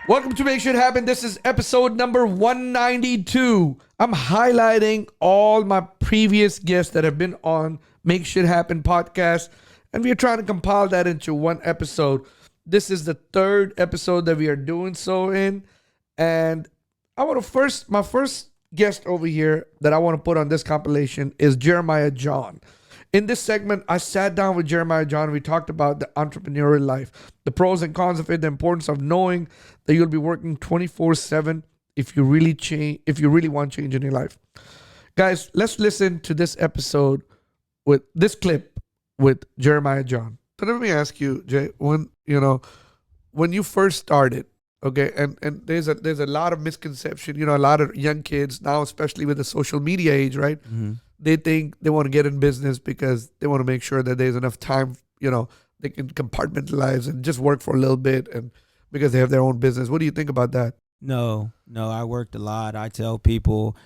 Welcome to Make Shit Happen. This is episode number 192. I'm highlighting all my previous guests that have been on Make Shit Happen podcast, and we are trying to compile that into one episode. This is the third episode that we are doing so in, and my first guest over here that I want to put on this compilation is Jeremiah John. In this segment, I sat down with Jeremiah John. We talked about the entrepreneurial life, the pros and cons of it, the importance of knowing that you'll be working 24/7 if you really want change in your life. Guys, let's listen to this episode with this clip with Jeremiah John. So let me ask you, Jay, when you first started, okay, and there's a lot of misconception, a lot of young kids now, especially with the social media age, right? Mm-hmm. They think they want to get in business because they want to make sure that there's enough time, they can compartmentalize and just work for a little bit, and because they have their own business. What do you think about that? No, I worked a lot. I tell people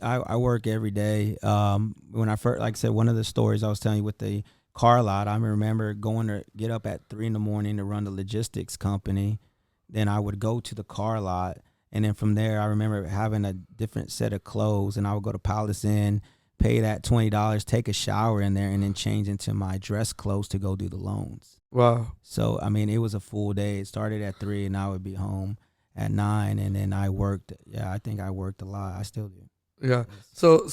I work every day. When I first, like I said, one of the stories I was telling you with the car lot, I remember going to get up at 3 a.m. to run the logistics company. Then I would go to the car lot. And then from there, I remember having a different set of clothes, and I would go to Palace Inn, pay that $20, take a shower in there, and then change into my dress clothes to go do the loans. Wow. So, I mean, it was a full day. It started at 3, and I would be home at 9, and then I worked. Yeah, I think I worked a lot. I still do. Yeah. So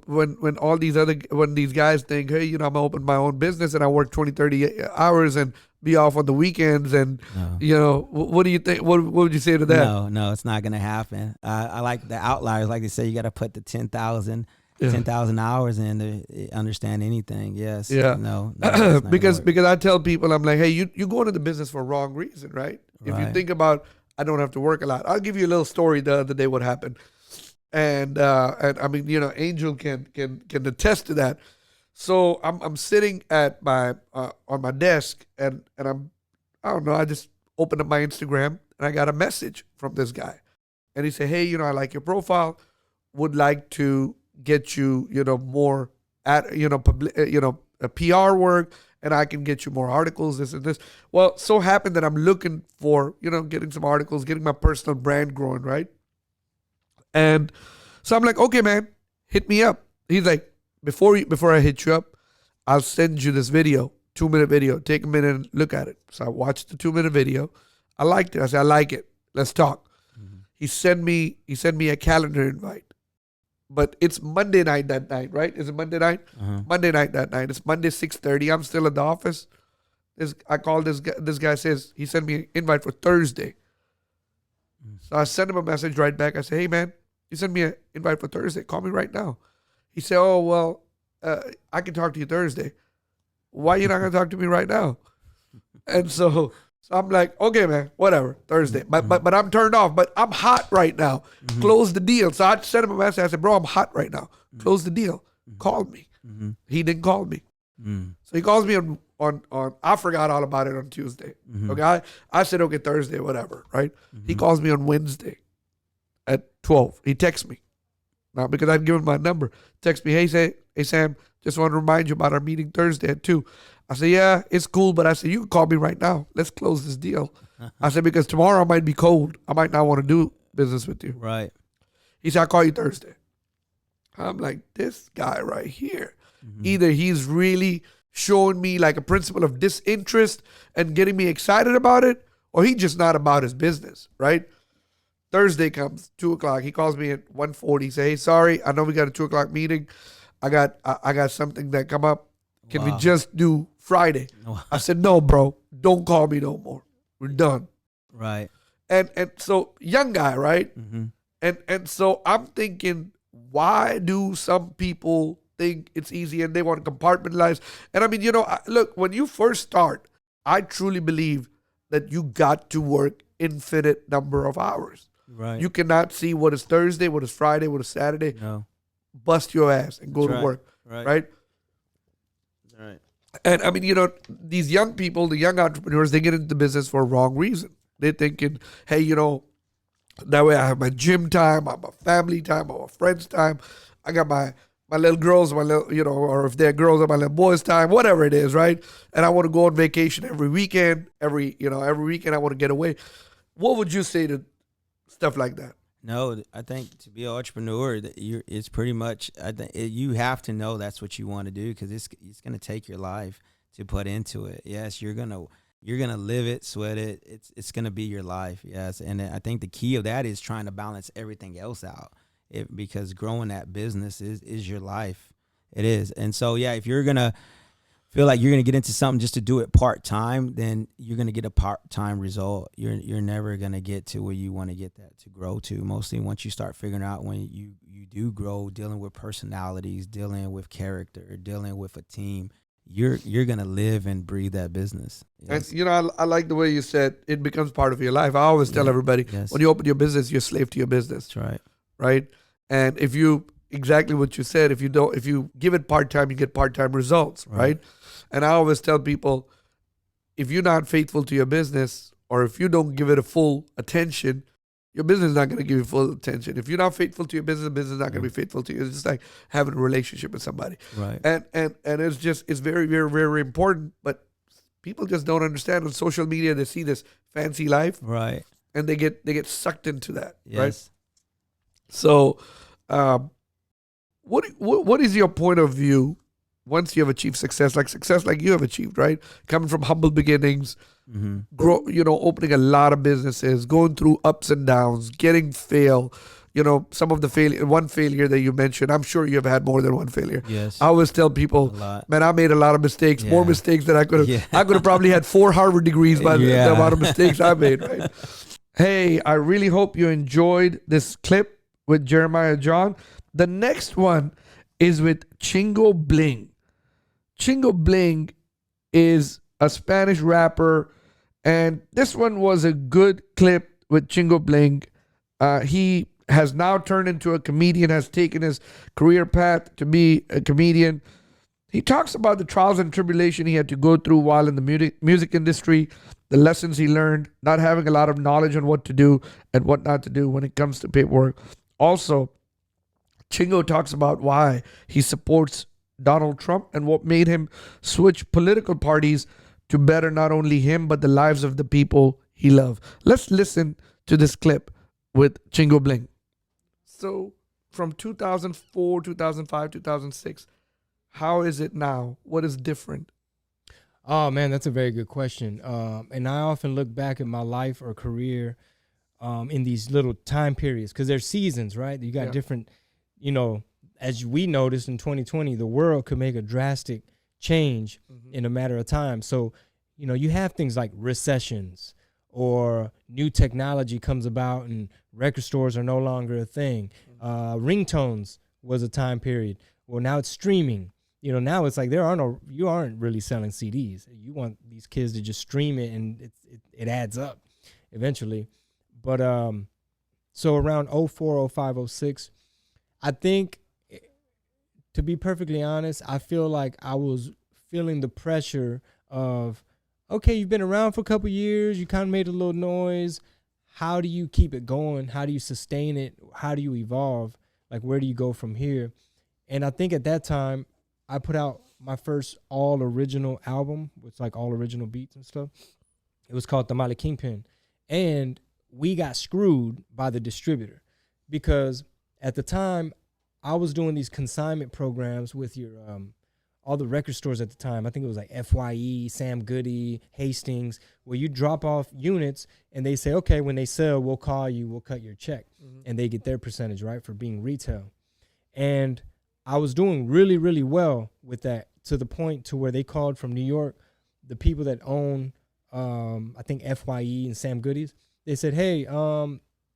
when these guys think, hey, I'm gonna open my own business and I work 20, 30 hours and be off on the weekends, and what do you think? What would you say to that? No, it's not gonna happen. I like the outliers. Like they say, you got to put the 10,000 hours in to understand anything. Yes. Yeah. No. because I tell people, I'm like, hey, you go into the business for a wrong reason, right? If you think about, I don't have to work a lot. I'll give you a little story the other day what happened. And I mean, Angel can attest to that. So I'm sitting at my on my desk, and I just opened up my Instagram, and I got a message from this guy, and he said, hey, I like your profile, would like to get you more PR work, and I can get you more articles, this and this. Well, so happened that I'm looking for getting some articles, getting my personal brand growing, right? And so I'm like, okay, man, hit me up. He's like, before I hit you up, I'll send you this video, 2-minute video. Take a minute and look at it. So I watched the 2-minute video. I liked it. I said, I like it. Let's talk. Mm-hmm. He sent me a calendar invite. But it's Monday night that night, right? Is it Monday night? Uh-huh. Monday night that night. It's Monday 6:30. I'm still at the office. I called this guy. This guy says he sent me an invite for Thursday. So I sent him a message right back. I said, hey, man, you sent me an invite for Thursday. Call me right now. He said, oh, well, I can talk to you Thursday. Why are you not going to talk to me right now? And so I'm like, okay, man, whatever, Thursday. But I'm turned off. But I'm hot right now. Mm-hmm. Close the deal. So I sent him a message. I said, bro, I'm hot right now. Close the deal. Mm-hmm. Call me. Mm-hmm. He didn't call me. Mm-hmm. So he calls me on I forgot all about it on Tuesday. Mm-hmm. Okay, I said, okay, Thursday, whatever, right? Mm-hmm. He calls me on Wednesday at 12. He texts me. Now, because I'd given my number. Text me, hey, Sam, just want to remind you about our meeting Thursday at 2. I said, yeah, it's cool, but I said, you can call me right now. Let's close this deal. I said, because tomorrow I might be cold. I might not want to do business with you. Right. He said, I'll call you Thursday. I'm like, this guy right here. Mm-hmm. Either he's really showing me like a principle of disinterest and getting me excited about it, or he's just not about his business, right? Thursday comes, 2 o'clock. He calls me at 1:40. He says, hey, sorry, I know we got a 2 o'clock meeting. I got something that come up. Can we just do Friday? I said, no, bro, don't call me no more. We're done. Right. And so young guy, right? Mm-hmm. And so I'm thinking, why do some people think it's easy and they want to compartmentalize? And I mean, look, when you first start, I truly believe that you got to work infinite number of hours. Right. You cannot see what is Thursday, what is Friday, what is Saturday. No. Bust your ass and go to work. Right. Right. And I mean, these young people, the young entrepreneurs, they get into business for a wrong reason. They're thinking, hey, that way I have my gym time, I have my family time, I have my friends time. I got my little girls, my little, or if they're girls, my little boys time, whatever it is, right? And I want to go on vacation every weekend, every weekend I want to get away. What would you say to stuff like that? No, I think to be an entrepreneur, it's pretty much. I think you have to know that's what you want to do because it's gonna take your life to put into it. Yes, you're gonna live it, sweat it. It's gonna be your life. Yes, and I think the key of that is trying to balance everything else out. Because growing that business is your life. It is, and so yeah, if you're gonna feel like you're gonna get into something just to do it part time, then you're gonna get a part time result. You're never gonna get to where you want to get that to grow to. Mostly once you start figuring out when you do grow, dealing with personalities, dealing with character, dealing with a team, you're gonna live and breathe that business. Yes. And I like the way you said it becomes part of your life. I always tell everybody when you open your business, you're a slave to your business. That's right. Right? And if you exactly what you said, if you give it part time, you get part time results, right? And I always tell people, if you're not faithful to your business, or if you don't give it a full attention, your business is not going to give you full attention. If you're not faithful to your business, the business is not going to be faithful to you. It's just like having a relationship with somebody, right? And it's very, very, very important. But people just don't understand. On social media, they see this fancy life, right? And they get sucked into that, yes. Right? So, what is your point of view once you have achieved success like you have achieved, right? Coming from humble beginnings, grow, opening a lot of businesses, going through ups and downs, getting fail, some of the one failure that you mentioned, I'm sure you have had more than one failure. Yes. I always tell people, man, I made a lot of mistakes, more mistakes than I could have. Yeah. I could have probably had 4 Harvard degrees by the amount of mistakes I made, right? Hey, I really hope you enjoyed this clip with Jeremiah John. The next one is with Chingo Bling. Chingo Bling is a Spanish rapper, and this one was a good clip with Chingo Bling. He has now turned into a comedian, has taken his career path to be a comedian. He talks about the trials and tribulation he had to go through while in the music industry, the lessons he learned, not having a lot of knowledge on what to do and what not to do when it comes to paperwork. Also, Chingo talks about why he supports Donald Trump and what made him switch political parties to better not only him, but the lives of the people he loves. Let's listen to this clip with Chingo Bling. So from 2004, 2005, 2006, how is it now? What is different? Oh, man, that's a very good question. And I often look back at my life or career in these little time periods because there's seasons, right? You got different, as we noticed in 2020, the world could make a drastic change in a matter of time. So, you have things like recessions or new technology comes about and record stores are no longer a thing. Ringtones was a time period. Well, now it's streaming. Now it's like you aren't really selling CDs. You want these kids to just stream it and it adds up eventually. But so around 04, 05, 06, I think, to be perfectly honest, I feel like I was feeling the pressure of, okay, you've been around for a couple years, you kind of made a little noise. How do you keep it going? How do you sustain it? How do you evolve? Like, where do you go from here? And I think at that time, I put out my first all original album with like all original beats and stuff. It was called The Mali Kingpin. And we got screwed by the distributor because at the time I was doing these consignment programs with your all the record stores at the time. I think it was like FYE, Sam Goody, Hastings, where you drop off units and they say, okay, when they sell, we'll call you, we'll cut your check. And they get their percentage, right, for being retail. And I was doing really, really well with that to the point to where they called from New York, the people that own, I think FYE and Sam Goody's. They said, hey,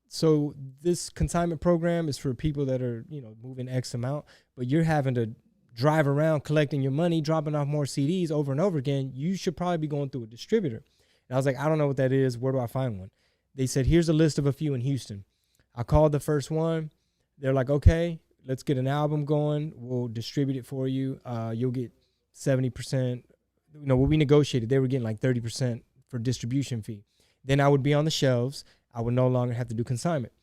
so this consignment program is for people that are, moving X amount, but you're having to drive around collecting your money, dropping off more CDs over and over again. You should probably be going through a distributor. And I was like, I don't know what that is. Where do I find one? They said, here's a list of a few in Houston. I called the first one. They're like, okay, let's get an album going. We'll distribute it for you. You'll get 70%. What we negotiated, they were getting like 30% for distribution fee. Then I would be on the shelves. I would no longer have to do consignment.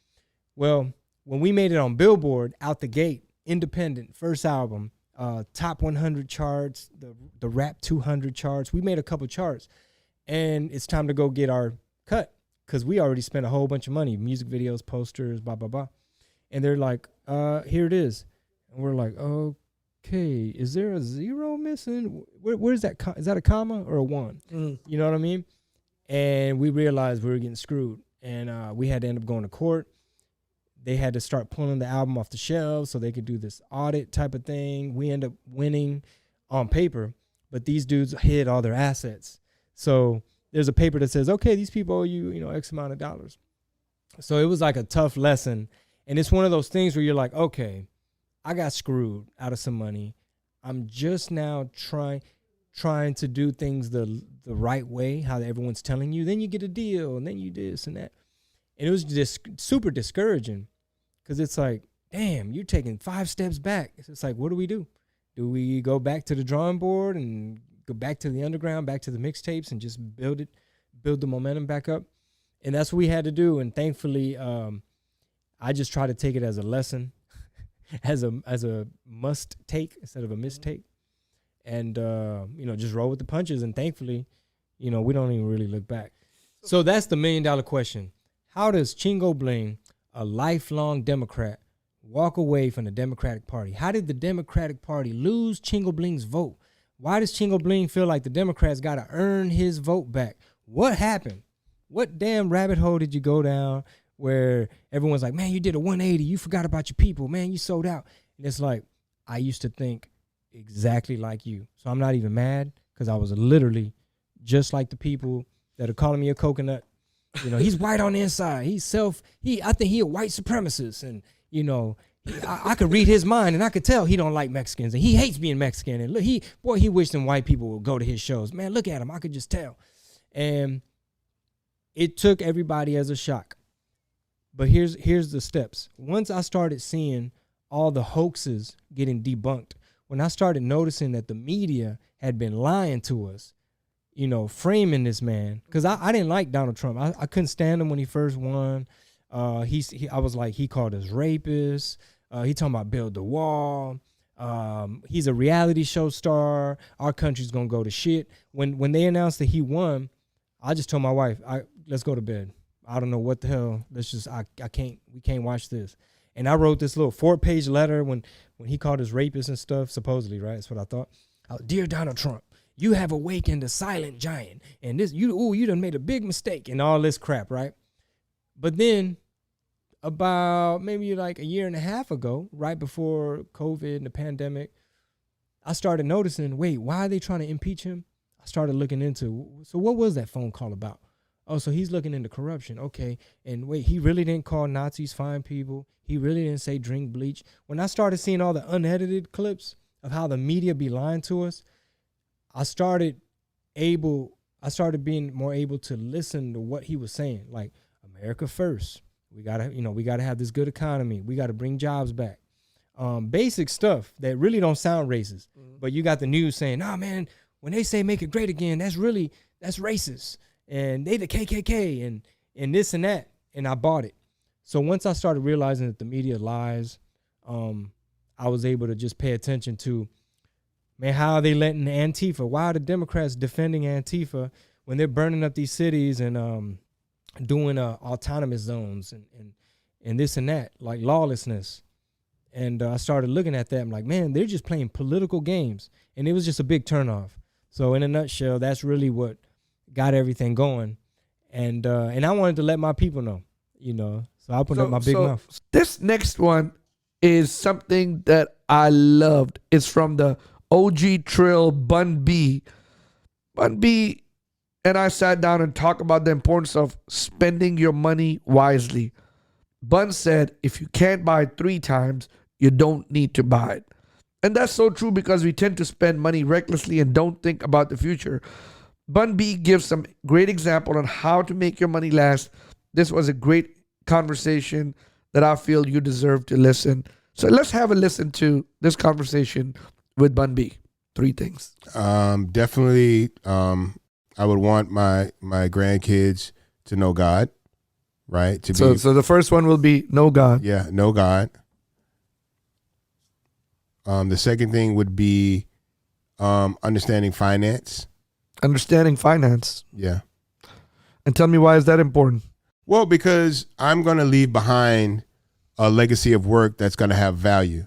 Well, when we made it on Billboard, out the gate, independent, first album, top 100 charts, the Rap 200 charts, we made a couple charts. And it's time to go get our cut. because we already spent a whole bunch of money, music videos, posters, blah, blah, blah. And they're like, here it is. And we're like, okay, is there a 0 missing? Where's that? Is that a comma or a 1? You know what I mean? And we realized we were getting screwed. And we had to end up going to court. They had to start pulling the album off the shelves so they could do this audit type of thing. We end up winning on paper, but these dudes hid all their assets. So there's a paper that says, okay, these people owe you, X amount of dollars. So it was like a tough lesson. And it's one of those things where you're like, okay, I got screwed out of some money. I'm just now trying to do things the right way, how everyone's telling you. Then you get a deal, and then you this and that. And it was just super discouraging because it's like, damn, you're taking 5 steps back. It's like, what do we do? Do we go back to the drawing board and go back to the underground, back to the mixtapes and just build the momentum back up? And that's what we had to do. And thankfully, I just try to take it as a lesson, as a must take instead of a mistake. And, just roll with the punches. And thankfully, we don't even really look back. So that's the $1 million question. How does Chingo Bling, a lifelong Democrat, walk away from the Democratic Party? How did the Democratic Party lose Chingo Bling's vote? Why does Chingo Bling feel like the Democrats got to earn his vote back? What happened? What damn rabbit hole did you go down where everyone's like, man, you did a 180. You forgot about your people. Man, you sold out. And it's like, I used to think exactly like you. So I'm not even mad because I was literally just like the people that are calling me a coconut. He's white on the inside. I think he a white supremacist. And, I could read his mind and I could tell he don't like Mexicans and he hates being Mexican. And look, he wished them white people would go to his shows. Man, look at him. I could just tell. And it took everybody as a shock. But here's the steps. Once I started seeing all the hoaxes getting debunked, when I started noticing that the media had been lying to us, framing this man, because I didn't like Donald Trump. I couldn't stand him when he first won. I was like, he called us rapists. He talking about build the wall. He's a reality show star. Our country's gonna go to shit. When they announced that he won, I just told my wife, let's go to bed. I don't know what the hell. We can't watch this. And I wrote this little 4-page letter when he called us rapists and stuff, supposedly, right? That's what I thought. Dear Donald Trump, you have awakened a silent giant, and you done made a big mistake, and all this crap, right? But then, about maybe like a year and a half ago, right before COVID and the pandemic, I started noticing, wait, why are they trying to impeach him? I started looking into, so what was that phone call about? Oh, so he's looking into corruption. Okay. And wait, he really didn't call Nazis fine people. He really didn't say drink bleach. When I started seeing all the unedited clips of how the media be lying to us, I started being more able to listen to what he was saying. Like, America first. We gotta have this good economy. We gotta bring jobs back. Basic stuff that really don't sound racist. But you got the news saying, nah, man, when they say make it great again, that's racist. And they the KKK and this and that. And I bought it. So once I started realizing that the media lies, I was able to just pay attention to, man, how are they letting Antifa? Why are the Democrats defending Antifa when they're burning up these cities and doing autonomous zones and this and that, like lawlessness? And I started looking at that. I'm like, man, they're just playing political games. And it was just a big turnoff. So in a nutshell, that's really what got everything going. And I wanted to let my people know, So I opened up my big mouth. This next one is something that I loved. It's from the OG Trill Bun B. Bun B and I sat down and talked about the importance of spending your money wisely. Bun said, if you can't buy it 3 times, you don't need to buy it. And that's so true because we tend to spend money recklessly and don't think about the future. Bun B gives some great example on how to make your money last. This was a great conversation that I feel you deserve to listen. So let's have a listen to this conversation with Bun B. 3 things. Definitely, I would want my grandkids to know God, right? So the first one will be know God. Yeah, know God. The second thing would be understanding finance. Understanding finance. Yeah. And tell me, why is that important? Well, because I'm going to leave behind a legacy of work that's going to have value.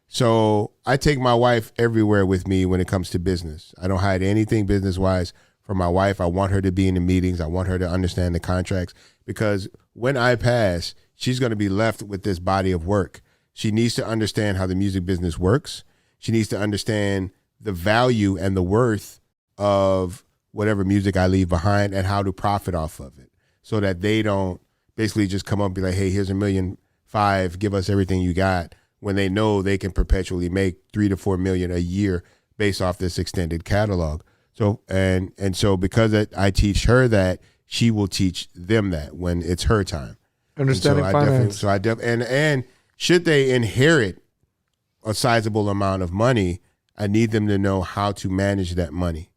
So I take my wife everywhere with me when it comes to business. I don't hide anything business-wise from my wife. I want her to be in the meetings. I want her to understand the contracts, because when I pass, she's going to be left with this body of work. She needs to understand how the music business works. She needs to understand the value and the worth of whatever music I leave behind and how to profit off of it, so that they don't basically just come up and be like, hey, here's $1.5 million, give us everything you got, when they know they can perpetually make $3 to $4 million a year based off this extended catalog. So and so because I teach her that, she will teach them that when it's her time. Understanding finance. And should they inherit a sizable amount of money, I need them to know how to manage that money,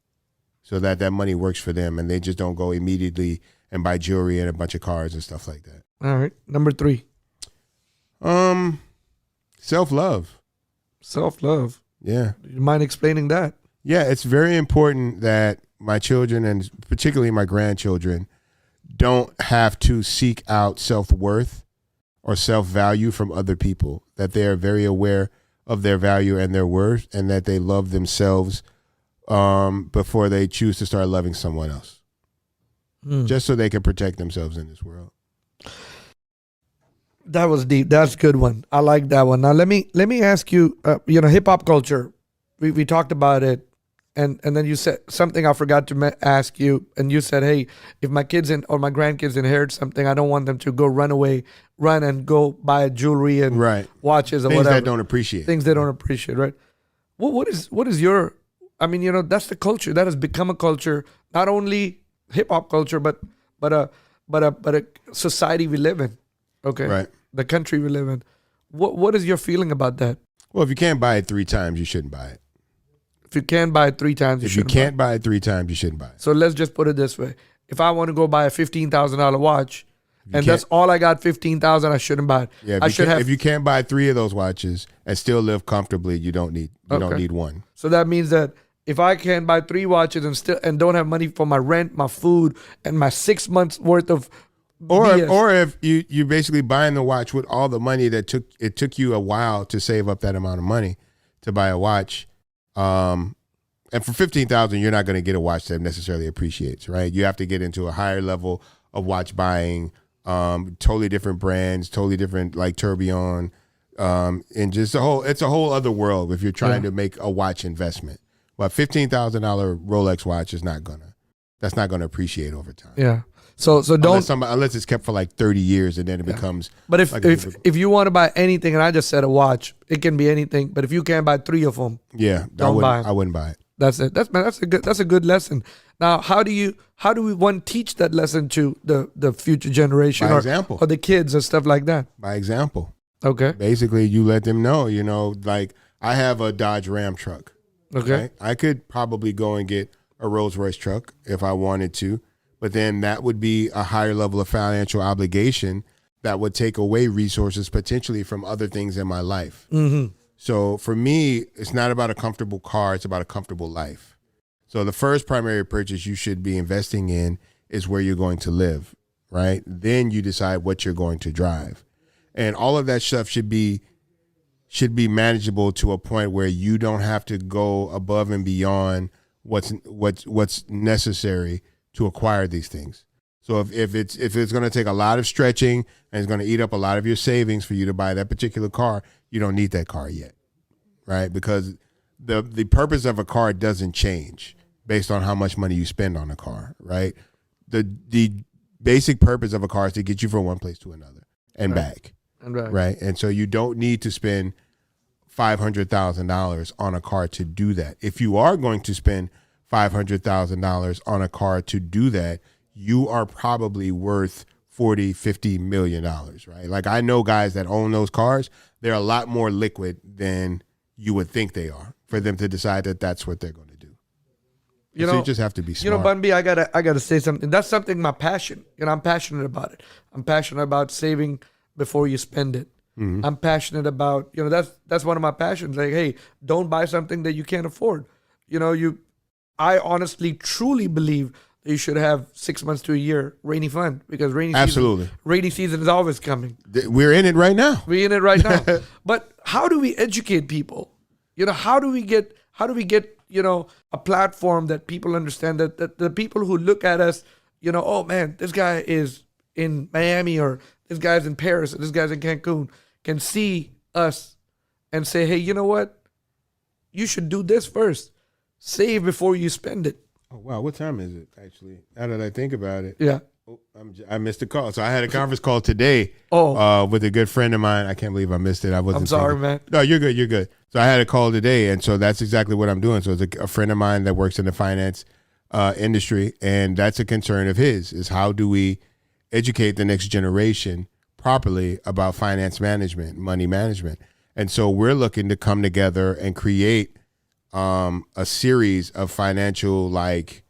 so that that money works for them and they just don't go immediately and buy jewelry and a bunch of cars and stuff like that. All right. Number 3. Self-love. Self-love. Yeah. You mind explaining that? Yeah, it's very important that my children, and particularly my grandchildren, don't have to seek out self-worth or self-value from other people, that they are very aware of their value and their worth, and that they love themselves before they choose to start loving someone else, just so they can protect themselves in this world. That was deep. That's a good one. I like that one. Now let me ask you. Hip hop culture. We talked about it, and then you said something I forgot to ask you, and you said, hey, if my kids or my grandkids inherit something, I don't want them to go run and go buy jewelry and watches or things whatever. Things they don't appreciate. Things they don't appreciate, right? What is your? I mean, that's the culture that has become a culture, not only hip hop culture, but a society we live in. Okay. Right. The country we live in. What is your feeling about that? Well, if you can't buy it 3 times, you shouldn't buy it. If you can't buy it 3 times, if you can't buy it 3 times, you shouldn't buy it. So let's just put it this way: if I want to go buy a $15,000 watch, and that's all I got, $15,000, I shouldn't buy it. Yeah, if you can't buy 3 of those watches and still live comfortably, you don't need one. So that means that if I can't buy 3 watches and don't have money for my rent, my food, and my 6 months worth of Or if you're basically buying the watch with all the money that took you a while to save up that amount of money to buy a watch, and for $15,000 you're not going to get a watch that necessarily appreciates, right? You have to get into a higher level of watch buying, totally different brands, totally different, like Tourbillon, and just it's a whole other world if you're trying to make a watch investment. Well, $15,000 Rolex watch is not gonna appreciate over time. Yeah. So don't unless it's kept for like 30 years and then it becomes. But if you want to buy anything, and I just said a watch, it can be anything. But if you can't buy 3 of them, don't buy them. I wouldn't buy it. That's it. That's a good lesson. Now, how do we teach that lesson to the future generation By example. or the kids and stuff like that? By example. Okay. Basically, you let them know. Like I have a Dodge Ram truck. Okay. Right? I could probably go and get a Rolls Royce truck if I wanted to. But then that would be a higher level of financial obligation that would take away resources potentially from other things in my life. Mm-hmm. So for me, it's not about a comfortable car. It's about a comfortable life. So the first primary purchase you should be investing in is where you're going to live, right? Then you decide what you're going to drive. And all of that stuff should be manageable to a point where you don't have to go above and beyond what's necessary to acquire these things. So if it's going to take a lot of stretching and it's going to eat up a lot of your savings for you to buy that particular car, you don't need that car yet, right? Because the purpose of a car doesn't change based on how much money you spend on a car, right? The basic purpose of a car is to get you from one place to another and back, right? And so you don't need to spend $500,000 on a car to do that. If you are going to spend $500,000 on a car to do that, you are probably worth $40-50 million, right? Like I know guys that own those cars, they're a lot more liquid than you would think they are for them to decide that that's what they're going to do. So you just have to be smart. Bun B, I gotta say something. That's something my passion. I'm passionate about it. I'm passionate about saving before you spend it. Mm-hmm. I'm passionate about, that's one of my passions. Like, hey, don't buy something that you can't afford. I honestly, truly believe you should have 6 months to a year rainy fund, because Absolutely. rainy season is always coming. We're in it right now. We're in it right now. But how do we educate people? How do we get a platform that people understand, that the people who look at us, oh man, this guy is in Miami, or this guy's in Paris, or this guy's in Cancun, can see us and say, hey, you know what? You should do this first. Save before you spend it. Oh, wow. What time is it, actually? Now that I think about it. Yeah. Oh, I missed a call. So I had a conference call today with a good friend of mine. I can't believe I missed it. I'm sorry, man. No, you're good. You're good. So I had a call today, and so that's exactly what I'm doing. So it's a friend of mine that works in the finance industry, and that's a concern of his, is how do we educate the next generation properly about finance management, money management. And so we're looking to come together and create a series of financial, like,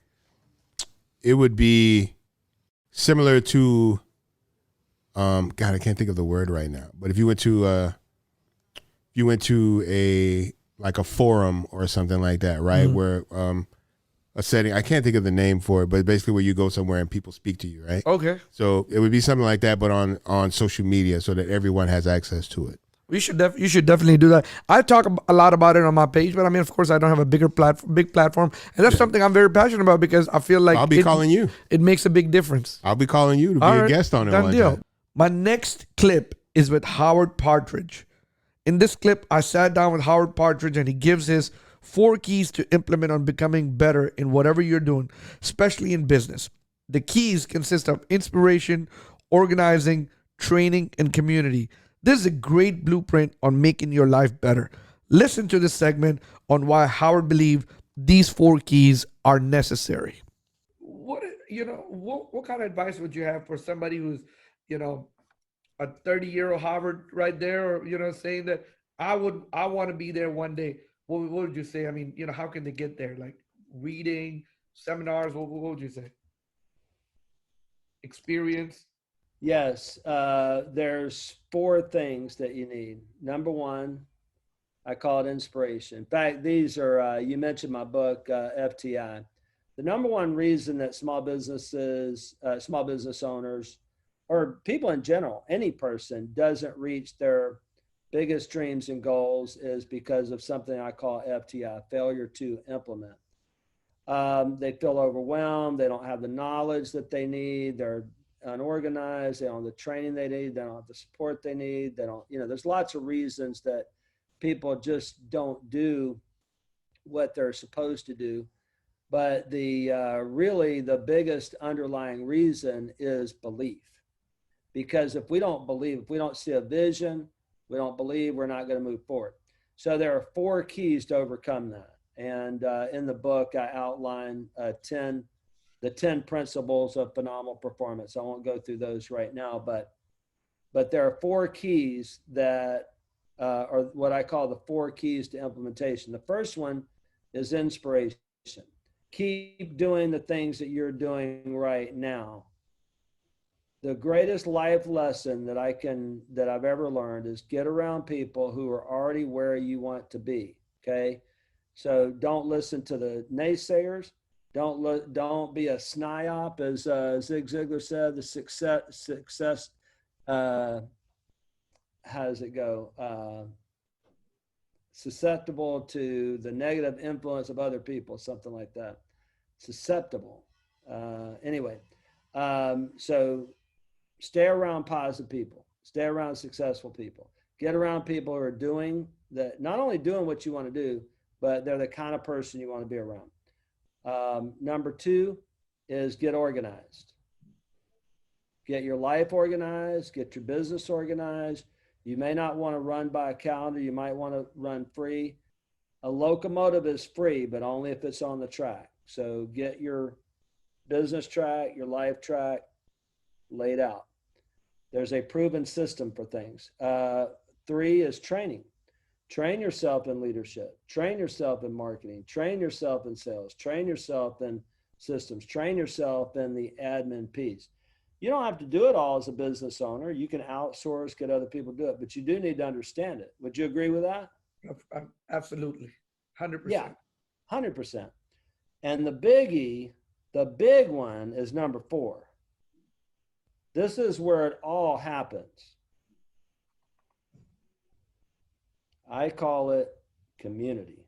it would be similar to, God, I can't think of the word right now, but if you went to a like a forum or something like that, right? Where a setting, I can't think of the name for it, but basically where you go somewhere and people speak to you, right? Okay. So it would be something like that, but on social media, so that everyone has access to it. You should definitely do that. I talk a lot about it on my page, but I mean, of course, I don't have a big platform, and that's something I'm very passionate about, because I feel like I'll be calling you. It makes a big difference. I'll be calling you to be a guest on it Done one deal. time. My next clip is with Howard Partridge. In this clip, I sat down with Howard Partridge, and he gives his 4 keys to implement on becoming better in whatever you're doing, especially in business. The keys consist of inspiration, organizing, training, and community. This is a great blueprint on making your life better. Listen to this segment on why Howard believed these 4 keys are necessary. What kind of advice would you have for somebody who's, a 30-year-old Howard right there, or, saying that I want to be there one day? What would you say? I mean, how can they get there? Like reading, seminars, what would you say? Experience? Yes, there's 4 things that you need. Number 1, I call it inspiration. In fact, these are, you mentioned my book, FTI. The number 1 reason that small business owners, or people in general, any person, doesn't reach their biggest dreams and goals is because of something I call FTI, failure to implement. They feel overwhelmed. They don't have the knowledge that they need. They're unorganized. They don't have the training they need. They don't have the support they need. They don't, there's lots of reasons that people just don't do what they're supposed to do. But really the biggest underlying reason is belief. Because if we don't believe, if we don't see a vision, we don't believe, we're not going to move forward. So there are 4 keys to overcome that. And in the book, I outline the 10 principles of phenomenal performance. I won't go through those right now, but there are 4 keys that are what I call the 4 keys to implementation. The first one is inspiration. Keep doing the things that you're doing right now. The greatest life lesson that I've ever learned is get around people who are already where you want to be. Okay. So don't listen to the naysayers. Don't be a SNIOP, as Zig Ziglar said. The success. How does it go? Susceptible to the negative influence of other people, something like that. Susceptible. Anyway, so stay around positive people. Stay around successful people. Get around people who are doing that, not only doing what you want to do, but they're the kind of person you want to be around. Number 2 is get organized. Get your life organized, get your business organized. You may not want to run by a calendar. You might want to run free. A locomotive is free, but only if it's on the track. So get your business track, your life track laid out. There's a proven system for things. 3 is training. Train yourself in leadership, train yourself in marketing, train yourself in sales, train yourself in systems, train yourself in the admin piece. You don't have to do it all as a business owner. You can outsource, get other people to do it, but you do need to understand it. Would you agree with that? Absolutely. 100%. Yeah, 100%. And the The big one is number 4. This is where it all happens. I call it community.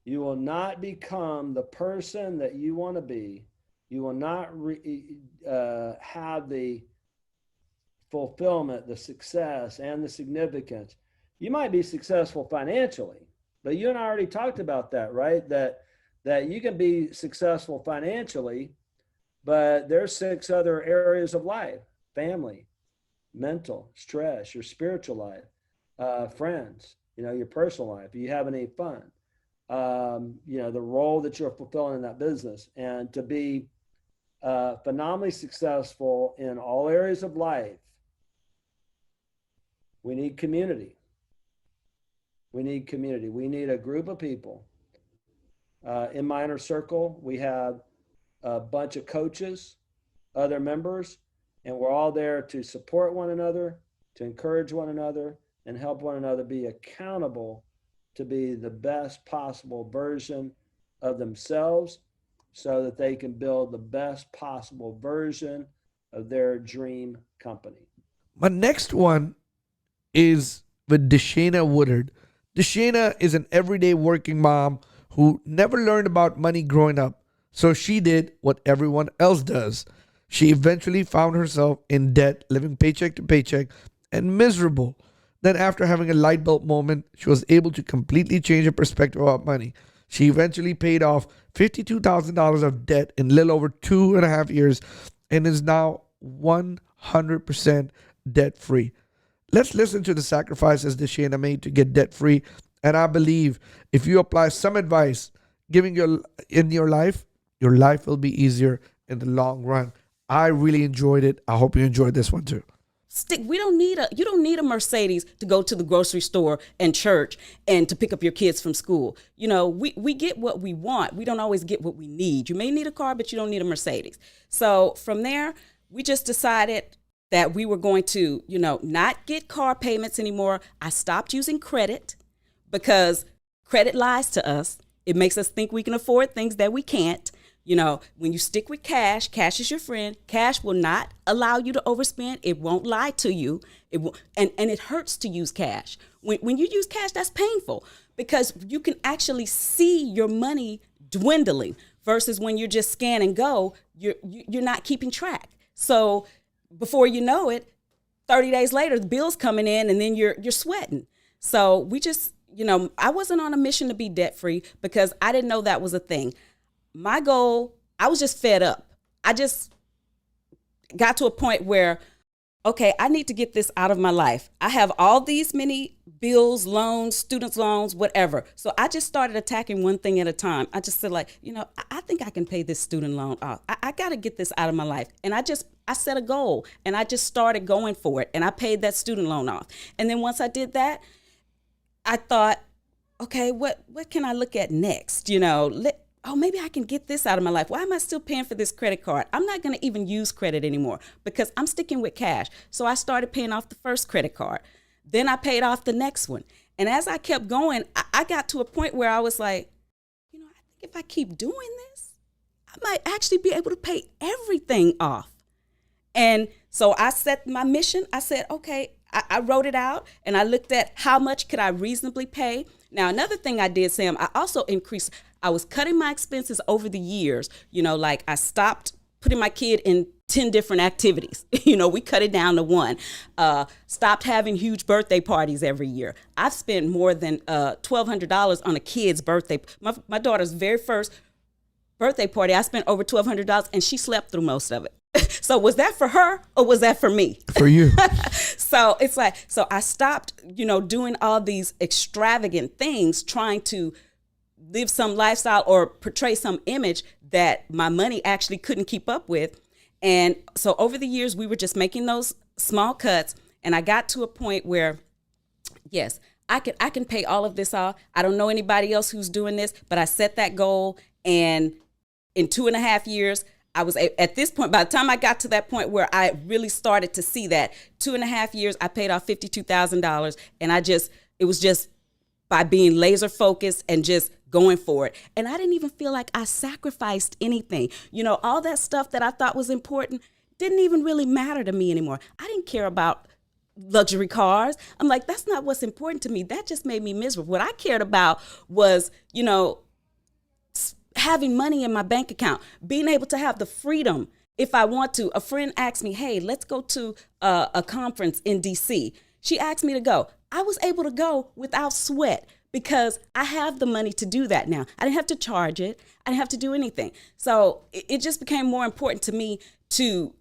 You will not become the person that you want to be. You will not have the fulfillment, the success, and the significance. You might be successful financially, but you and I already talked about that, right? That you can be successful financially, but there's 6 other areas of life: family, mental, stress, your spiritual life, friends, your personal life. Are you having any fun? The role that you're fulfilling in that business. And to be phenomenally successful in all areas of life, we need community. We need community. We need a group of people. In my inner circle, we have a bunch of coaches, other members, and we're all there to support one another, to encourage one another, and help one another be accountable to be the best possible version of themselves so that they can build the best possible version of their dream company. My next one is with Deshana Woodard. Deshana is an everyday working mom who never learned about money growing up, so she did what everyone else does. She eventually found herself in debt, living paycheck to paycheck, and miserable. Then after having a light bulb moment, she was able to completely change her perspective about money. She eventually paid off $52,000 of debt in a little over 2.5 years and is now 100% debt free. Let's listen to the sacrifices Deshana made to get debt free. And I believe if you apply some advice in your life will be easier in the long run. I really enjoyed it. I hope you enjoyed this one too. You don't need a Mercedes to go to the grocery store and church and to pick up your kids from school. We get what we want. We don't always get what we need. You may need a car, but you don't need a Mercedes. So from there, we just decided that we were going to, not get car payments anymore. I stopped using credit because credit lies to us. It makes us think we can afford things that we can't. When you stick with cash, cash is your friend. Cash will not allow you to overspend. It won't lie to you. It will, and it hurts to use cash. When you use cash, that's painful because you can actually see your money dwindling versus when you're just scan and go, you're not keeping track. So before you know it, 30 days later, the bill's coming in and then you're sweating. So we just, I wasn't on a mission to be debt free because I didn't know that was a thing. My goal, I was just fed up. I just got to a point where, okay, I need to get this out of my life. I have all these many bills, loans, students loans, whatever. So I just started attacking one thing at a time. I just said I think I can pay this student loan off. I got to get this out of my life. And I set a goal and I just started going for it. And I paid that student loan off. And then once I did that, I thought, okay, what can I look at next? Maybe I can get this out of my life. Why am I still paying for this credit card? I'm not going to even use credit anymore because I'm sticking with cash. So I started paying off the first credit card. Then I paid off the next one. And as I kept going, I got to a point where I was like, I think if I keep doing this, I might actually be able to pay everything off. And so I set my mission. I said, okay, I wrote it out and I looked at how much could I reasonably pay. Now, another thing I did, Sam, I also I was cutting my expenses over the years. I stopped putting my kid in 10 different activities. We cut it down to 1. Stopped having huge birthday parties every year. I've spent more than $1,200 on a kid's birthday. My daughter's very first birthday party, I spent over $1,200 and she slept through most of it. So was that for her or was that for me? For you. So it's so I stopped, doing all these extravagant things, trying to live some lifestyle or portray some image that my money actually couldn't keep up with. And so over the years, we were just making those small cuts. And I got to a point where, yes, I can pay all of this off. I don't know anybody else who's doing this, but I set that goal. And in 2.5 years, I was at this point, by the time I got to that point where I really started to see that 2.5 years, I paid off $52,000 and it was just by being laser focused and just going for it. And I didn't even feel like I sacrificed anything. You know, all that stuff that I thought was important didn't even really matter to me anymore. I didn't care about luxury cars. I'm like, that's not what's important to me. That just made me miserable. What I cared about was, you know, having money in my bank account, being able to have the freedom if I want to. A friend asked me, hey, let's go to a conference in DC. She asked me to go. I was able to go without sweat because I have the money to do that now. I didn't have to charge it. I didn't have to do anything. So it just became more important to me to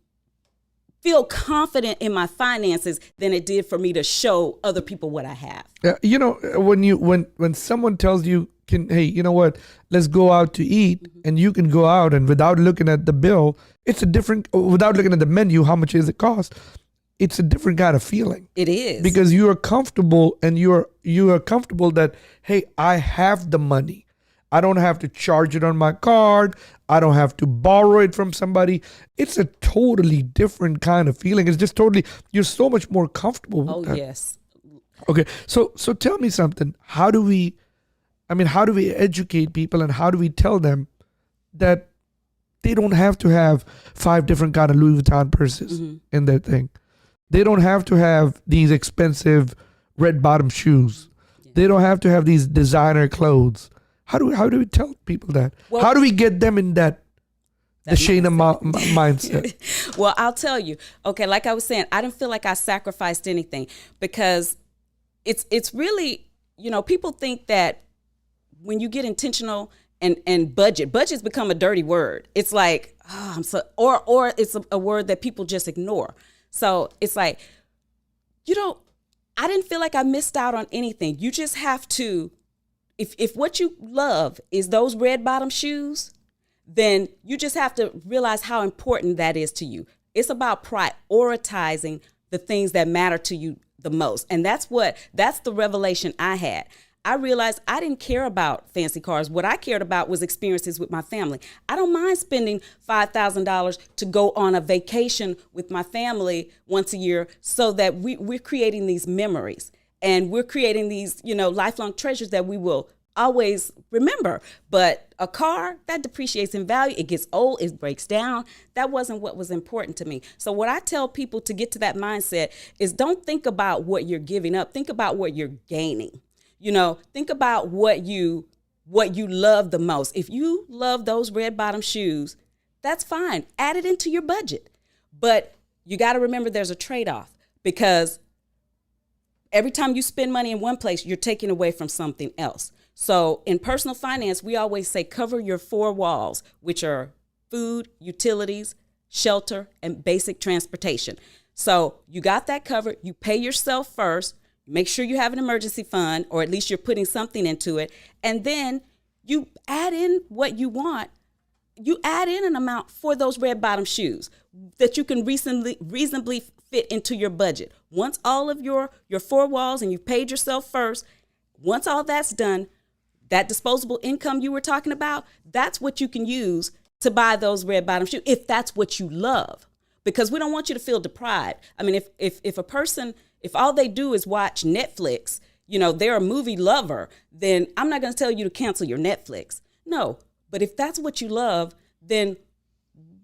feel confident in my finances than it did for me to show other people what I have. You know, when someone tells you, hey, you know what, let's go out to eat, and you can go out and without looking at the bill, it's a different, without looking at the menu, how much is it cost? It's a different kind of feeling. It is. Because you are comfortable, and you are comfortable that, hey, I have the money. I don't have to charge it on my card. I don't have to borrow it from somebody. It's a totally different kind of feeling. It's just totally, you're so much more comfortable with that. Oh, yes. Okay, so tell me something. How do we educate people, and how do we tell them that they don't have to have 5 different kind of Louis Vuitton purses in their thing? They don't have to have these expensive red bottom shoes. Yeah. They don't have to have these designer clothes. How do we tell people that? Well, how do we get them in that the Shayna mindset? Well, I'll tell you. Okay, like I was saying, I didn't feel like I sacrificed anything because it's really, you know, people think that when you get intentional and budgets become a dirty word. It's like, oh, I'm so, or it's a word that people just ignore. So it's like, you know, I didn't feel like I missed out on anything. You just have to, if what you love is those red bottom shoes, then you just have to realize how important that is to you. It's about prioritizing the things that matter to you the most. And that's the revelation I had. I realized I didn't care about fancy cars. What I cared about was experiences with my family. I don't mind spending $5,000 to go on a vacation with my family once a year so that we're creating these memories and we're creating these, you know, lifelong treasures that we will always remember. But a car, that depreciates in value. It gets old, it breaks down. That wasn't what was important to me. So what I tell people to get to that mindset is don't think about what you're giving up. Think about what you're gaining. You know, think about what you love the most. If you love those red bottom shoes, that's fine. Add it into your budget. But you got to remember there's a trade-off because every time you spend money in one place, you're taking away from something else. So in personal finance, we always say cover your 4 walls, which are food, utilities, shelter, and basic transportation. So you got that covered. You pay yourself first. Make sure you have an emergency fund, or at least you're putting something into it. And then you add in what you want. You add in an amount for those red bottom shoes that you can reasonably fit into your budget. Once all of your 4 walls and you've paid yourself first, once all that's done, that disposable income you were talking about, that's what you can use to buy those red bottom shoes, if that's what you love. Because we don't want you to feel deprived. I mean, if a person, if all they do is watch Netflix, you know, they're a movie lover, then I'm not going to tell you to cancel your Netflix. No, but if that's what you love, then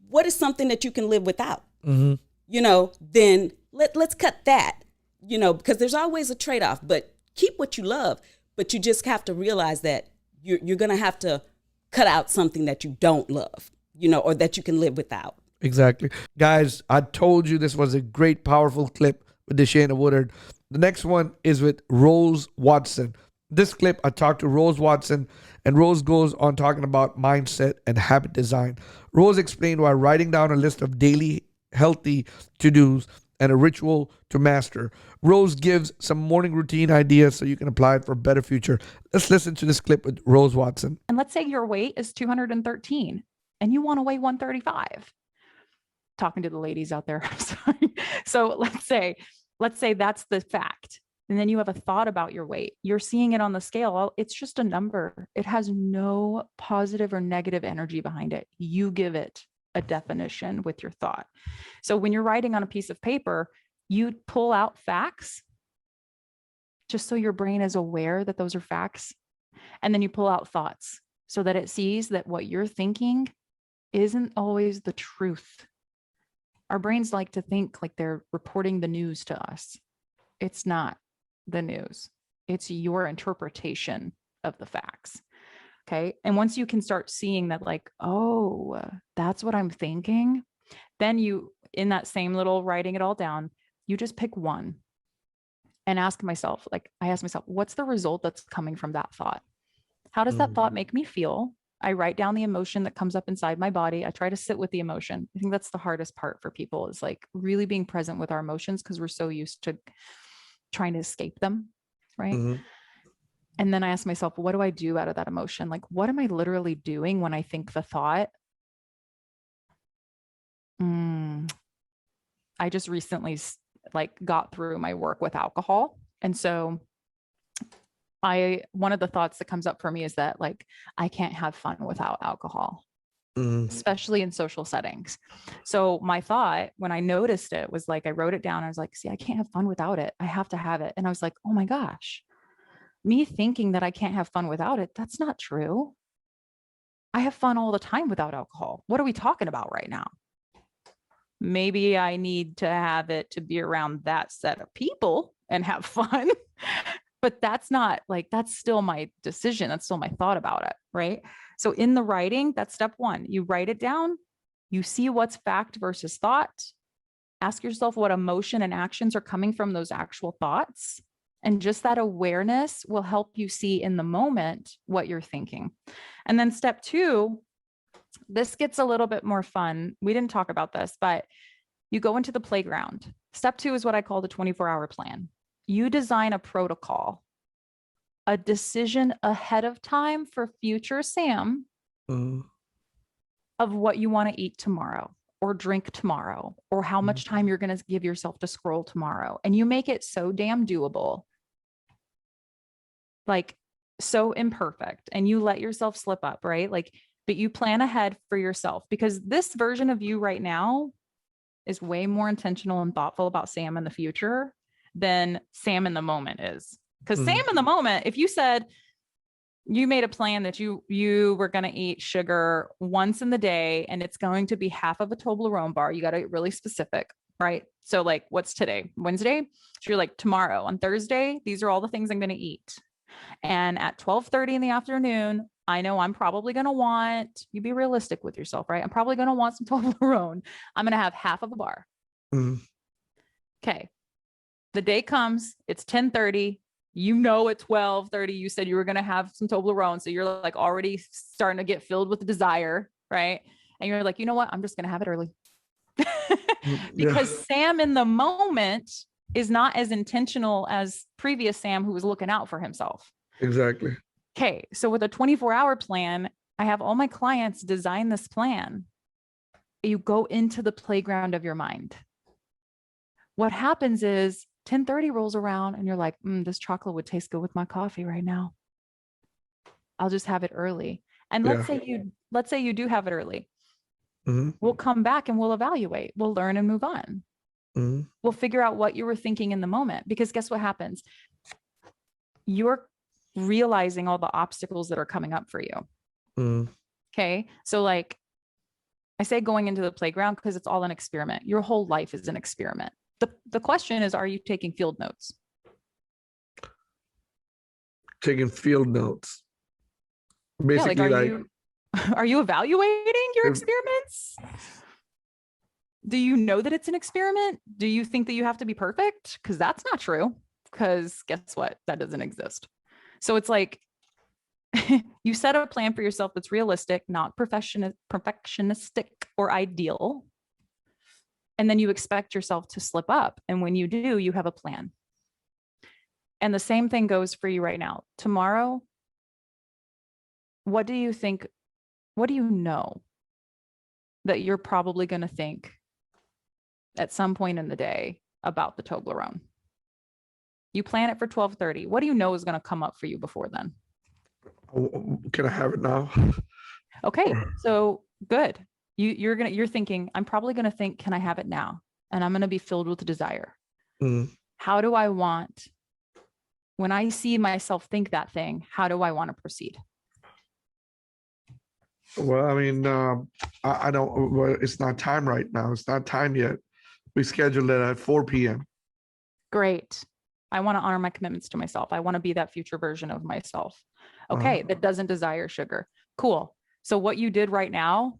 what is something that you can live without? Mm-hmm. You know, then let's cut that, you know, because there's always a trade-off, but keep what you love. But you just have to realize that you're going to have to cut out something that you don't love, you know, or that you can live without. Exactly. Guys, I told you this was a great, powerful clip with Shayna Woodard. The next one is with Rose Watson. This clip, I talked to Rose Watson, and Rose goes on talking about mindset and habit design. Rose explained why writing down a list of daily healthy to-dos and a ritual to master. Rose gives some morning routine ideas so you can apply it for a better future. Let's listen to this clip with Rose Watson. And let's say your weight is 213 and you want to weigh 135. Talking to the ladies out there. Sorry. So let's say that's the fact. And then you have a thought about your weight. You're seeing it on the scale. It's just a number. It has no positive or negative energy behind it. You give it a definition with your thought. So when you're writing on a piece of paper, you pull out facts just so your brain is aware that those are facts. And then you pull out thoughts so that it sees that what you're thinking isn't always the truth. Our brains like to think like they're reporting the news to us. It's not the news. It's your interpretation of the facts. Okay. And once you can start seeing that, like, oh, that's what I'm thinking, then you, in that same little writing it all down, you just pick one and ask myself, like, I ask myself, what's the result that's coming from that thought? How does that thought make me feel? I write down the emotion that comes up inside my body. I try to sit with the emotion. I think that's the hardest part for people, is like really being present with our emotions, because we're so used to trying to escape them. Right. And then I ask myself, what do I do out of that emotion? Like, what am I literally doing when I think the thought? I just recently like got through my work with alcohol. And so one of the thoughts that comes up for me is that, like, I can't have fun without alcohol, especially in social settings. So my thought, when I noticed it, was like, I wrote it down. I was like, see, I can't have fun without it. I have to have it. And I was like, oh my gosh, me thinking that I can't have fun without it, that's not true. I have fun all the time without alcohol. What are we talking about right now? Maybe I need to have it to be around that set of people and have fun. But that's not like, that's still my decision. That's still my thought about it. Right. So in the writing, that's step one. You write it down. You see what's fact versus thought. Ask yourself what emotion and actions are coming from those actual thoughts. And just that awareness will help you see in the moment what you're thinking. And then step two, this gets a little bit more fun. We didn't talk about this, but you go into the playground. Step two is what I call the 24-hour plan. You design a protocol, a decision ahead of time for future Sam of what you want to eat tomorrow or drink tomorrow, or how much time you're going to give yourself to scroll tomorrow. And you make it so damn doable, like so imperfect, and you let yourself slip up, right? Like, but you plan ahead for yourself, because this version of you right now is way more intentional and thoughtful about Sam in the future than Sam in the moment is. Because Sam in the moment, if you said you made a plan that you were going to eat sugar once in the day, and it's going to be half of a Toblerone bar, you got to get really specific, right? So like, what's today? Wednesday? So you're like, tomorrow on Thursday, these are all the things I'm going to eat. And at 12:30 in the afternoon, I know I'm probably going to want, you be realistic with yourself, right? I'm probably going to want some Toblerone. I'm going to have half of a bar. Okay. The day comes, it's 10:30. You know, at 12:30, you said you were going to have some Toblerone. So you're like already starting to get filled with desire, right? And you're like, you know what? I'm just going to have it early. Because Sam in the moment is not as intentional as previous Sam, who was looking out for himself. Exactly. Okay. So with a 24-hour plan, I have all my clients design this plan. You go into the playground of your mind. What happens is 10:30 rolls around and you're like, this chocolate would taste good with my coffee right now. I'll just have it early. And let's say you do have it early. We'll come back and we'll evaluate. We'll learn and move on. We'll figure out what you were thinking in the moment, because guess what happens? You're realizing all the obstacles that are coming up for you. Okay. So like I say, going into the playground, because it's all an experiment. Your whole life is an experiment. The question is, are you taking field notes? Taking field notes. Basically, are you evaluating your experiments? Do you know that it's an experiment? Do you think that you have to be perfect? Because that's not true. Because guess what? That doesn't exist. So it's like you set a plan for yourself that's realistic, not perfectionistic or ideal. And then you expect yourself to slip up. And when you do, you have a plan. And the same thing goes for you right now. Tomorrow, what do you think? What do you know that you're probably going to think at some point in the day about the Toblerone? You plan it for 12:30. What do you know is going to come up for you before then? Can I have it now? Okay, so good. You're thinking, I'm probably going to think, can I have it now? And I'm going to be filled with desire. How do I want When I see myself think that thing, how do I want to proceed? Well, I mean, I don't. Well, it's not time right now. It's not time yet. We scheduled it at 4 p.m. Great. I want to honor my commitments to myself. I want to be that future version of myself. Okay, that doesn't desire sugar. Cool. So what you did right now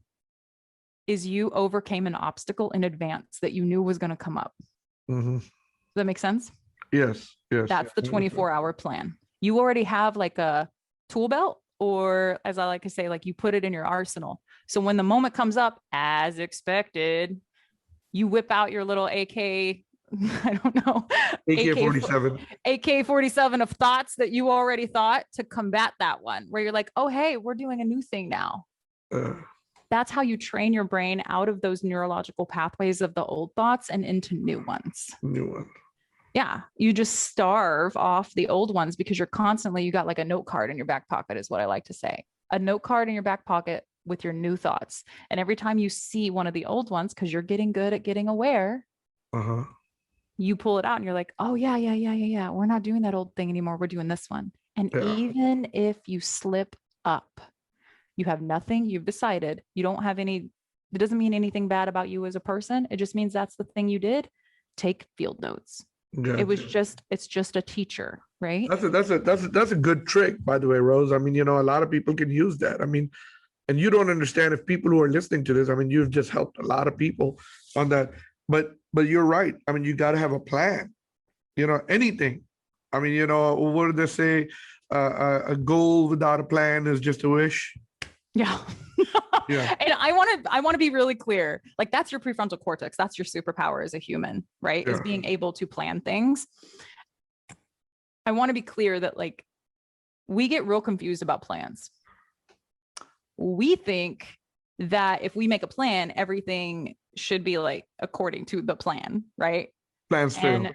is you overcame an obstacle in advance that you knew was going to come up. Mm-hmm. Does that make sense? Yes. That's the 24-hour plan. You already have like a tool belt, or as I like to say, like you put it in your arsenal. So when the moment comes up, as expected, you whip out your little AK, I don't know, AK-47. AK-47 of thoughts that you already thought to combat that one, where you're like, oh, hey, we're doing a new thing now. That's how you train your brain out of those neurological pathways of the old thoughts and into new ones. New one. Yeah. You just starve off the old ones because you got like a note card in your back pocket is what I like to say. A note card in your back pocket with your new thoughts. And every time you see one of the old ones, because you're getting good at getting aware, you pull it out and you're like, oh, yeah. We're not doing that old thing anymore. We're doing this one. And even if you slip up, you have nothing, you've decided, you don't have any, it doesn't mean anything bad about you as a person. It just means that's the thing you did. Take field notes. Gotcha. It's just a teacher, right? That's a good trick, by the way, Rose. I mean, a lot of people can use that. I mean, and you don't understand if people who are listening to this, I mean, you've just helped a lot of people on that. But you're right. I mean, you got to have a plan, anything. I mean, what do they say? A goal without a plan is just a wish. Yeah. Yeah. And I want to be really clear. Like that's your prefrontal cortex. That's your superpower as a human, right? Is being able to plan things. I want to be clear that like we get real confused about plans. We think that if we make a plan, everything should be like according to the plan, right? Plans fail.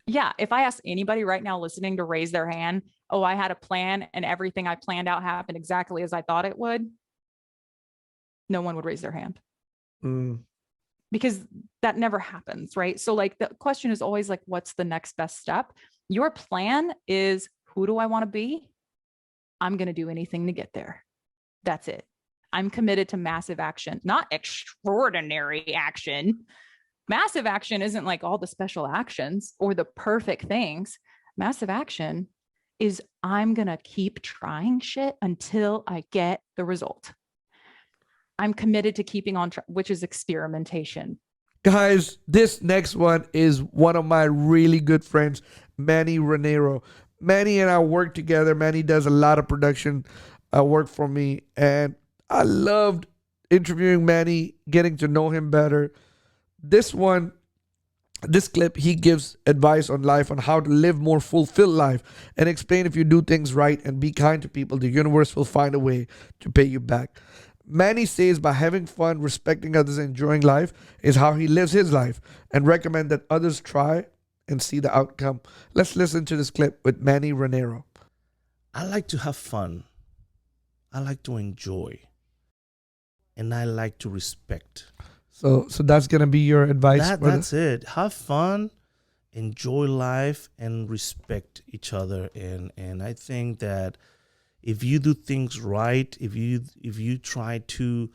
Yeah, if I ask anybody right now listening to raise their hand, oh, I had a plan and everything I planned out happened exactly as I thought it would, no one would raise their hand. Because that never happens, right? So like the question is always like, what's the next best step? Your plan is, who do I want to be? I'm going to do anything to get there. That's it. I'm committed to massive action, not extraordinary action. Massive action isn't like all the special actions or the perfect things. Massive action is I'm going to keep trying shit until I get the result. I'm committed to keeping on, which is experimentation. Guys, this next one is one of my really good friends, Manny Ranero. Manny and I work together. Manny does a lot of production work for me. And I loved interviewing Manny, getting to know him better. This clip, he gives advice on life, on how to live more fulfilled life, and explain if you do things right and be kind to people, the universe will find a way to pay you back. Manny says by having fun, respecting others, and enjoying life is how he lives his life, and recommend that others try and see the outcome. Let's listen to this clip with Manny Ranero. I like to have fun. I like to enjoy. And I like to respect. So that's going to be your advice? That's it. Have fun, enjoy life, and respect each other. And I think that if you do things right, if you try to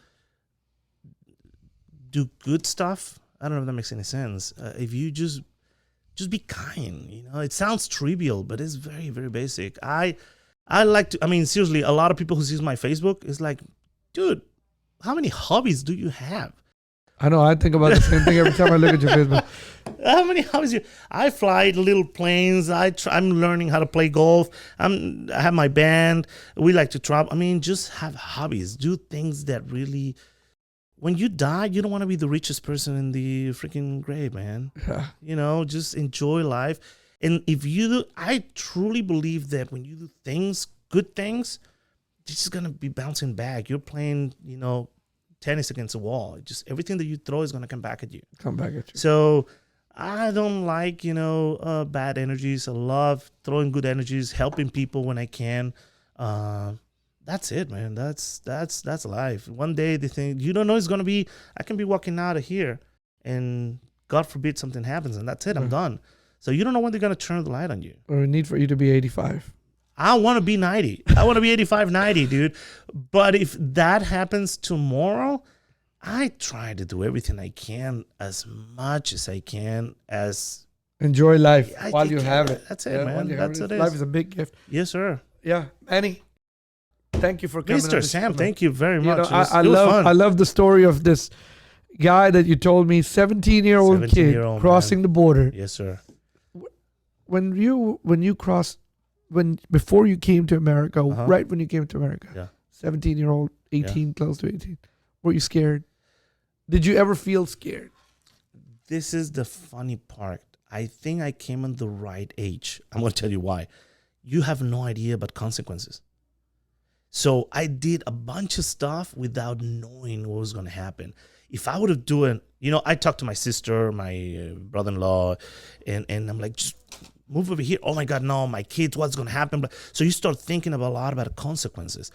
do good stuff, I don't know if that makes any sense. If you just be kind, it sounds trivial, but it's very, very basic. I like to, I mean, seriously, a lot of people who sees my Facebook is like, dude, how many hobbies do you have? I know. I think about the same thing every time I look at your Facebook. How many hobbies? I fly little planes. I'm learning how to play golf. I have my band. We like to travel. I mean, just have hobbies. Do things that really. When you die, you don't want to be the richest person in the freaking grave, man. Yeah. Just enjoy life. And I truly believe that when you do things, good things, it's just gonna be bouncing back. You're playing, tennis against a wall. Just everything that you throw is going to come back at you. So I don't like, bad energies. I love throwing good energies, helping people when I can. That's it, man. That's life. One day they think, you don't know it's going to be, I can be walking out of here and God forbid something happens and that's it. I'm done. So you don't know when they're going to turn the light on you. Or a need for you to be 85. I want to be 90. I want to be 85, 90, dude. But if that happens tomorrow, I try to do everything I can, as much as I can, as Enjoy life I while think, you have it. That's it, man. While you have That's it. it. Life is a big gift. Yes, sir. Yeah, Manny. Thank you for coming. Mr. on the Sam, show, thank you very man. much. I It was fun. I love the story of this guy that you told me, 17-year-old kid 17-year-old crossing man. the border. Yes, sir. Before you came to America, Uh-huh. right when you came to America, Yeah. 17-year-old, 18, close to 18, were you scared? Did you ever feel scared? This is the funny part. I think I came in the right age. I'm going to tell you why. You have no idea about consequences. So I did a bunch of stuff without knowing what was going to happen. If I would have done, I talked to my sister, my brother-in-law, and I'm like, just move over here. Oh my God, no, my kids, what's going to happen? So you start thinking about a lot about consequences.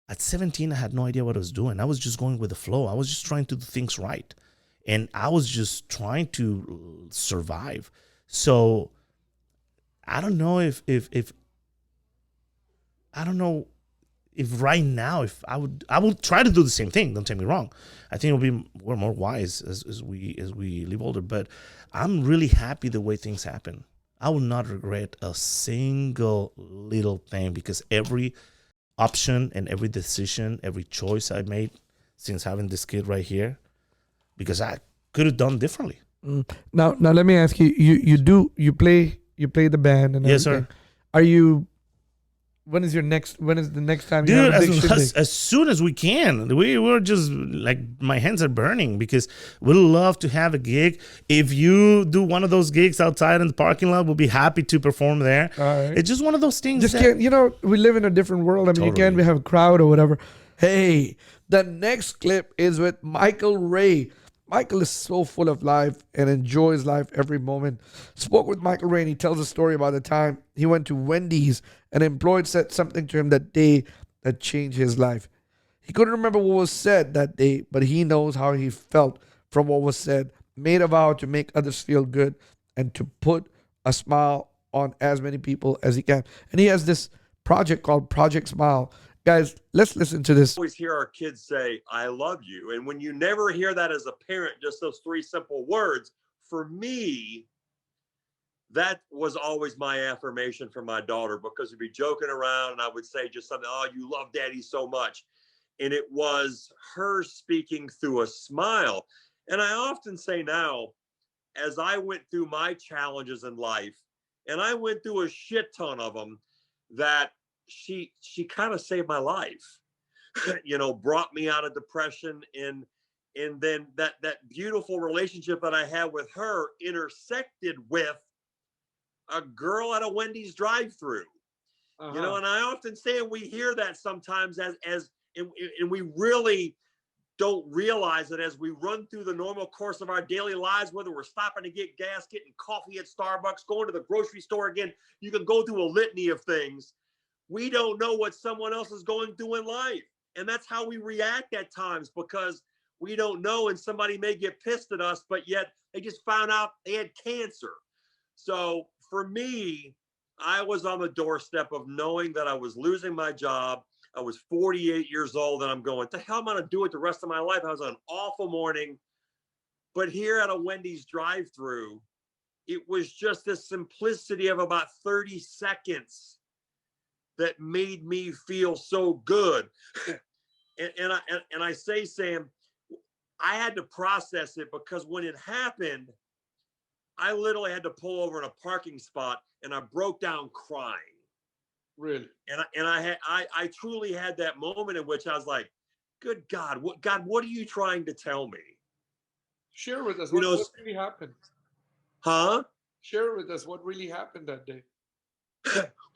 At 17, I had no idea what I was doing. I was just going with the flow. I was just trying to do things right. And I was just trying to survive. So I don't know if right now, if I would try to do the same thing. Don't take me wrong. I think we're more wise as we live older. But I'm really happy the way things happen. I will not regret a single little thing, because every option and every decision, every choice I made since having this kid right here, because I could have done differently. Now let me ask you. You play the band and Yes, everything. sir. Are you? When is the next time you Dude, have a big shindig? as soon as we can. We're just like, my hands are burning, because we'd love to have a gig. If you do one of those gigs outside in the parking lot, we'll be happy to perform there. All right. It's just one of those things. Just that, can't, we live in a different world. I mean, you Totally. can't have a crowd or whatever. Hey, the next clip is with Michael Ray. Michael is so full of life and enjoys life every moment. Spoke with Michael Ray, and he tells a story about the time he went to Wendy's and an employee said something to him that day that changed his life. He couldn't remember what was said that day, but he knows how he felt from what was said, made a vow to make others feel good and to put a smile on as many people as he can. And he has this project called Project Smile. Guys, let's listen to this. Always hear our kids say, I love you. And when you never hear that as a parent, just those three simple words, for me, that was always my affirmation for my daughter, because we'd be joking around and I would say just something, oh, you love daddy so much. And it was her speaking through a smile. And I often say now, as I went through my challenges in life, and I went through a shit ton of them, that she kind of saved my life, brought me out of depression. And then that beautiful relationship that I had with her intersected with a girl at a Wendy's drive-through. And I often say, and we hear that sometimes and we really don't realize that as we run through the normal course of our daily lives, whether we're stopping to get gas, getting coffee at Starbucks, going to the grocery store again, you can go through a litany of things. We don't know what someone else is going through in life. And that's how we react at times, because we don't know, and somebody may get pissed at us, but yet they just found out they had cancer. So for me, I was on the doorstep of knowing that I was losing my job. I was 48 years old, and I'm going, the hell am I going to do it the rest of my life? I was on an awful morning. But here at a Wendy's drive-through, it was just this simplicity of about 30 seconds that made me feel so good. and I say, Sam, I had to process it, because when it happened, I literally had to pull over in a parking spot and I broke down crying. Really? And I truly had that moment in which I was like, good God, what are you trying to tell me? Share with us what really happened. Huh? Share with us what really happened that day.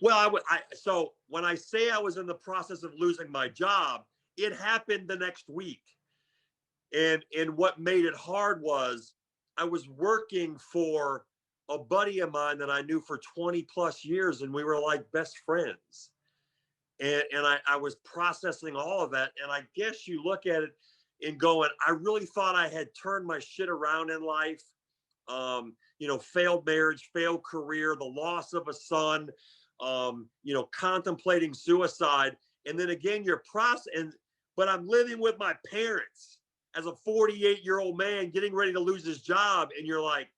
Well, so when I say I was in the process of losing my job, it happened the next week. And what made it hard was I was working for a buddy of mine that I knew for 20 plus years, and we were like best friends. And I was processing all of that. And I guess you look at it and going, I really thought I had turned my shit around in life. failed marriage, failed career, the loss of a son, contemplating suicide. And then again, but I'm living with my parents as a 48-year-old man getting ready to lose his job. And you're like,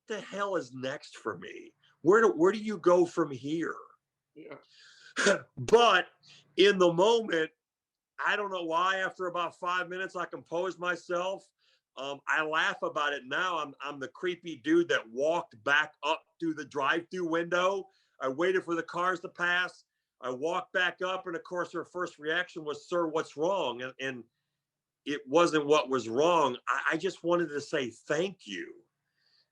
what the hell is next for me? Where do you go from here? Yeah. But in the moment, I don't know why, after about 5 minutes, I composed myself. I laugh about it now. I'm the creepy dude that walked back up through the drive-through window. I waited for the cars to pass. I walked back up, and of course, her first reaction was, "Sir, what's wrong?" And it wasn't what was wrong. I just wanted to say thank you.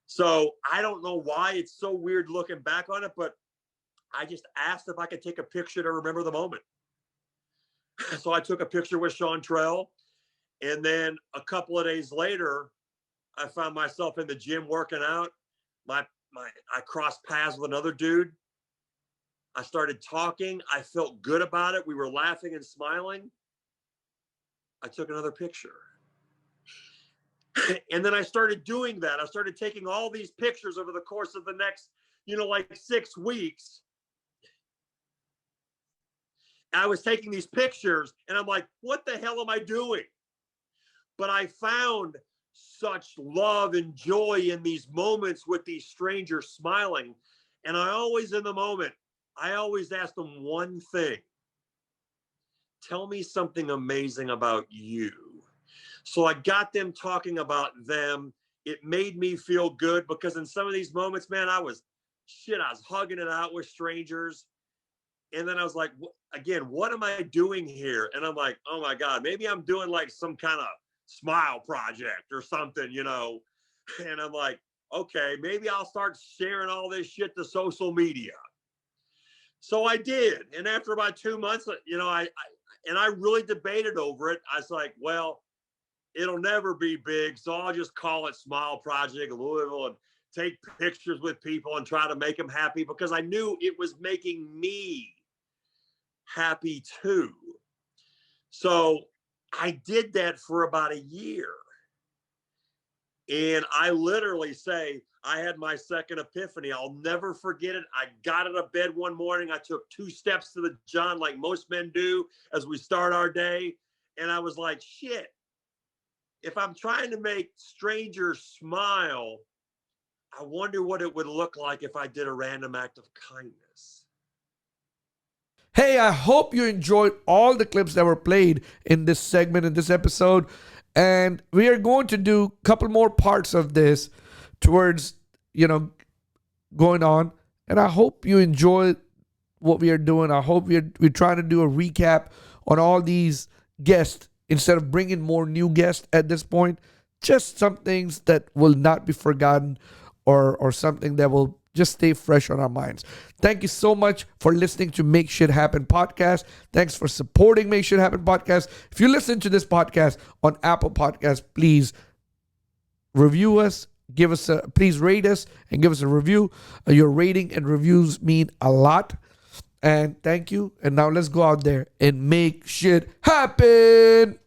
So I don't know why it's so weird looking back on it, but I just asked if I could take a picture to remember the moment. So I took a picture with Chantrell. And then a couple of days later, I found myself in the gym working out. I crossed paths with another dude. I started talking. I felt good about it. We were laughing and smiling. I took another picture. And then I started doing that. I started taking all these pictures over the course of the next, 6 weeks. I was taking these pictures and I'm like, what the hell am I doing? But I found such love and joy in these moments with these strangers smiling. And I always ask them one thing. Tell me something amazing about you. So I got them talking about them. It made me feel good because in some of these moments, man, I was hugging it out with strangers. And then I was like, again, what am I doing here? And I'm like, oh my God, maybe I'm doing like some kind of smile project or something, And I'm like, okay, maybe I'll start sharing all this shit to social media. So I did. And after about 2 months, I really debated over it. I was like, well, it'll never be big. So I'll just call it Smile Project Louisville and take pictures with people and try to make them happy because I knew it was making me happy too. So I did that for about a year. And I literally say, I had my second epiphany. I'll never forget it. I got out of bed one morning. I took 2 steps to the John like most men do as we start our day. And I was like, shit, if I'm trying to make strangers smile, I wonder what it would look like if I did a random act of kindness. Hey, I hope you enjoyed all the clips that were played in this segment, in this episode. And we are going to do a couple more parts of this towards, going on. And I hope you enjoy what we are doing. I hope we're trying to do a recap on all these guests instead of bringing more new guests at this point. Just some things that will not be forgotten or something that will just stay fresh on our minds. Thank you so much for listening to Make Shit Happen podcast. Thanks for supporting Make Shit Happen podcast. If you listen to this podcast on Apple Podcasts, please review us. Please rate us and give us a review. Your rating and reviews mean a lot. And thank you. And now let's go out there and make shit happen.